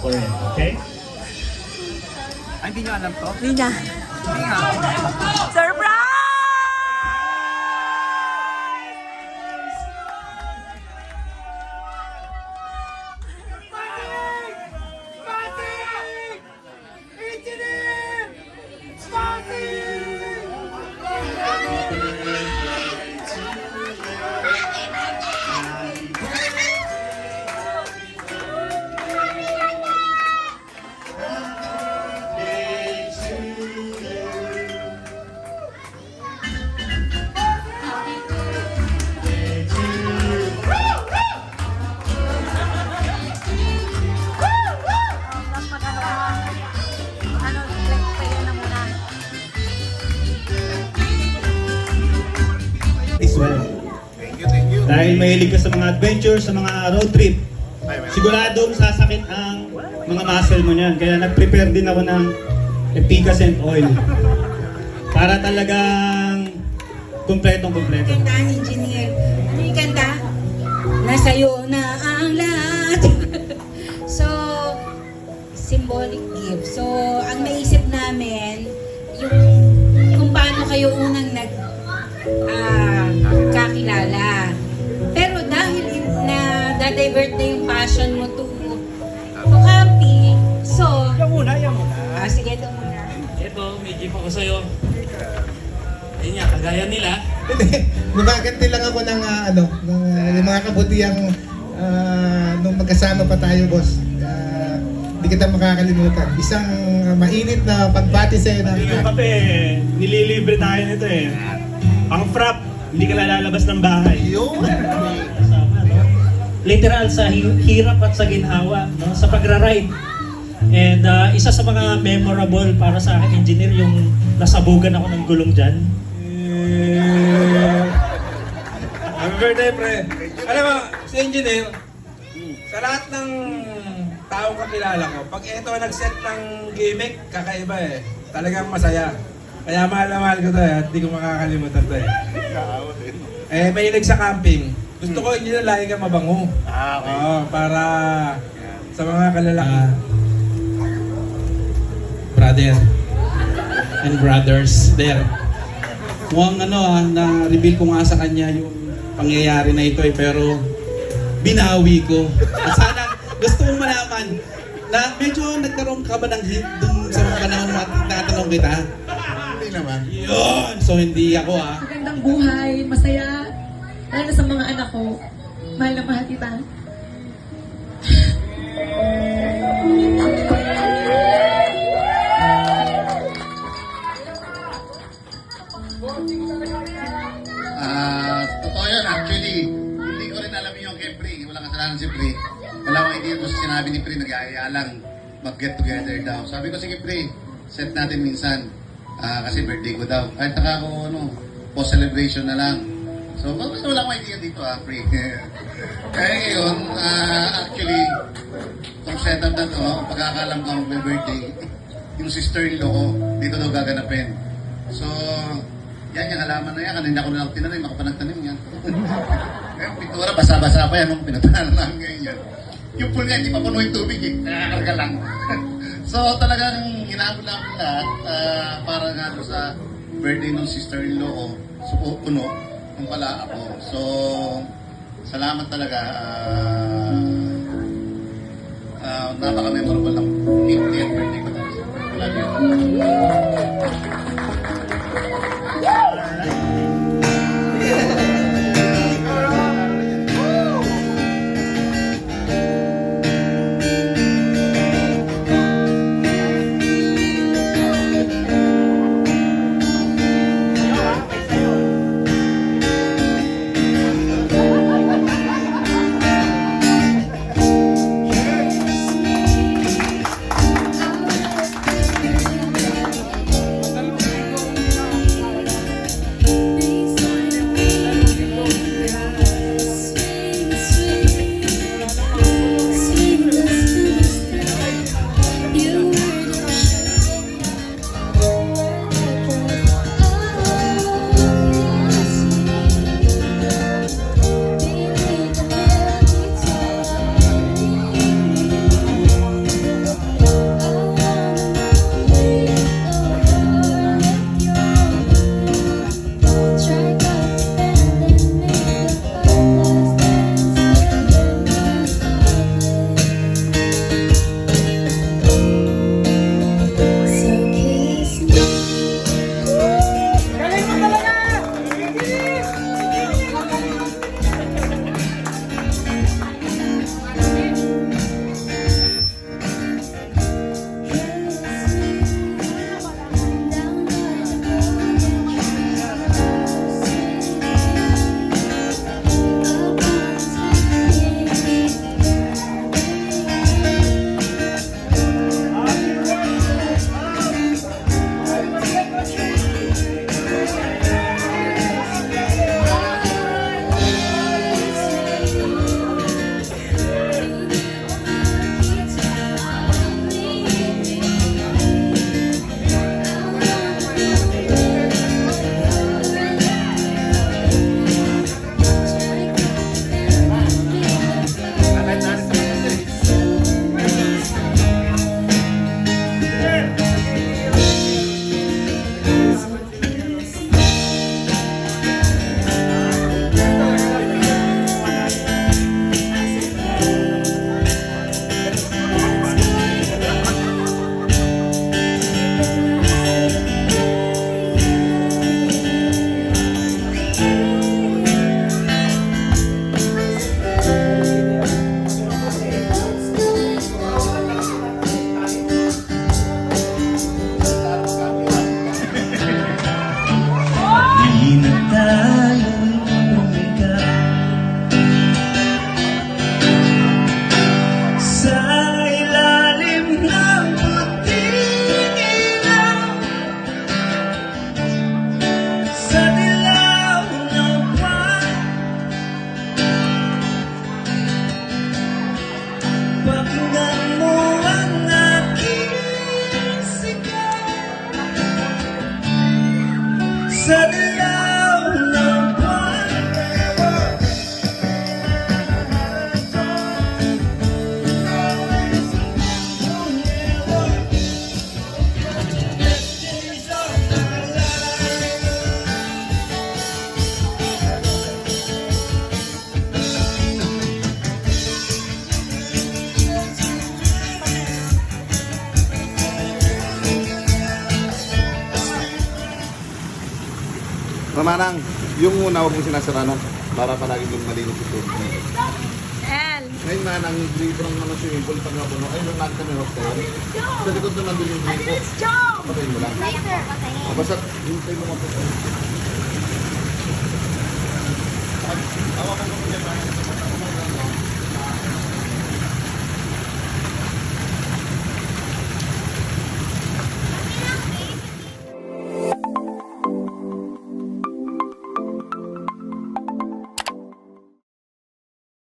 ko rin. Okay? Ay, hindi nyo alam to? Hindi na. Hindi nga. Surprise! This well. Thank you. Dahil mahilig ka sa mga adventure, sa mga road trip, siguradong sasakit ang mga muscle mo niyan. Kaya nag-prepare din ako ng efficacent oil. Para talagang kumpletong-kumpleto. Kantahan, engineer. Ano yung kanta? Nasa'yo na ang lahat. So, symbolic gift. So, ang naisip namin, yung kung paano kayo unang kakilala. Pero dahil na-divert na yung passion mo to camping, so... Yan muna. Sige, ito muna. Ito, may gift ako sa'yo. Ayun nga, kagaya nila. Gumaganti lang ako ng yung mga kabutihang nung magkasama pa tayo, boss. Hindi kita makakalimutan. Isang mainit na pagbati sa'yo na... Yung kape, nililibre tayo nito eh. Ang frap, hindi ka lalabas ng bahay. Yun! Kasama, no? Literal sa hirap at sa ginhawa, no? Sa pagra-ride. And isa sa mga memorable para sa akin, engineer, yung nasabugan ako ng gulong dyan. Happy birthday, pre. Alam mo, si engineer, sa lahat ng taong kakilala ko, pag ito nag-set ng gimmick, kakaiba eh. Talagang masaya. Kaya mahal na mahal ko to eh, at di ko makakalimutan to eh. Mahilig sa camping. Gusto ko engineer lagi ka mabango. Okay. Oo, para sa mga kalalaki. Brother and brothers there. Mukhang na-reveal ko nga sa kanya yung pangyayari na ito eh, pero binawi ko. At sana gusto kong malaman na medyo nagkaroon ka ba ng hint dun sa mga panahon na tinatanong kita? Hindi naman. Yun! So hindi ako Magandang buhay, masaya. Lalo sa mga anak ko, mahal na mahal kita. Totoo yun, actually. Hindi ko rin alam yung kay Pri. Walang kasalanan si Pri. Wala akong idea kung sinabi ni Pri, nag-aaya lang mag-get together daw. Sabi ko, sige Pri, set natin minsan. Kasi birthday ko daw. Kahit naka ako, post-celebration na lang. So, basta wala akong idea dito, Pri. Kaya ngayon, actually, itong setup na to, pagkakalam ko mag-birthday, yung sister-in-law ko, dito daw gaganapin. So, yan yung halaman na yan. Kanina ko na lang tinanay, makapanagtanim yan. Ngayon, pintura, basa-basa pa yan. Nung pinatahan lang ngayon yan. Yung pool nga, hindi pa puno yung tubig eh. Nakakarga lang. So, talagang hinabol lang lahat para nga doon sa birthday ng sister-in-law ko. So, puno. Kung pala ako. So, salamat talaga. Napaka-memorable ng 50th birthday ko. Love you. Manang, yung muna huwag mong sinasara na para palagi yung malinis ito. Ngayon Manang, gripo ng mga swimming pool pag napuno. Ay, nung kami hotel. Sa likod naman doon yung gripo. Patayin mo lang. Basta, hintay mo mapatay.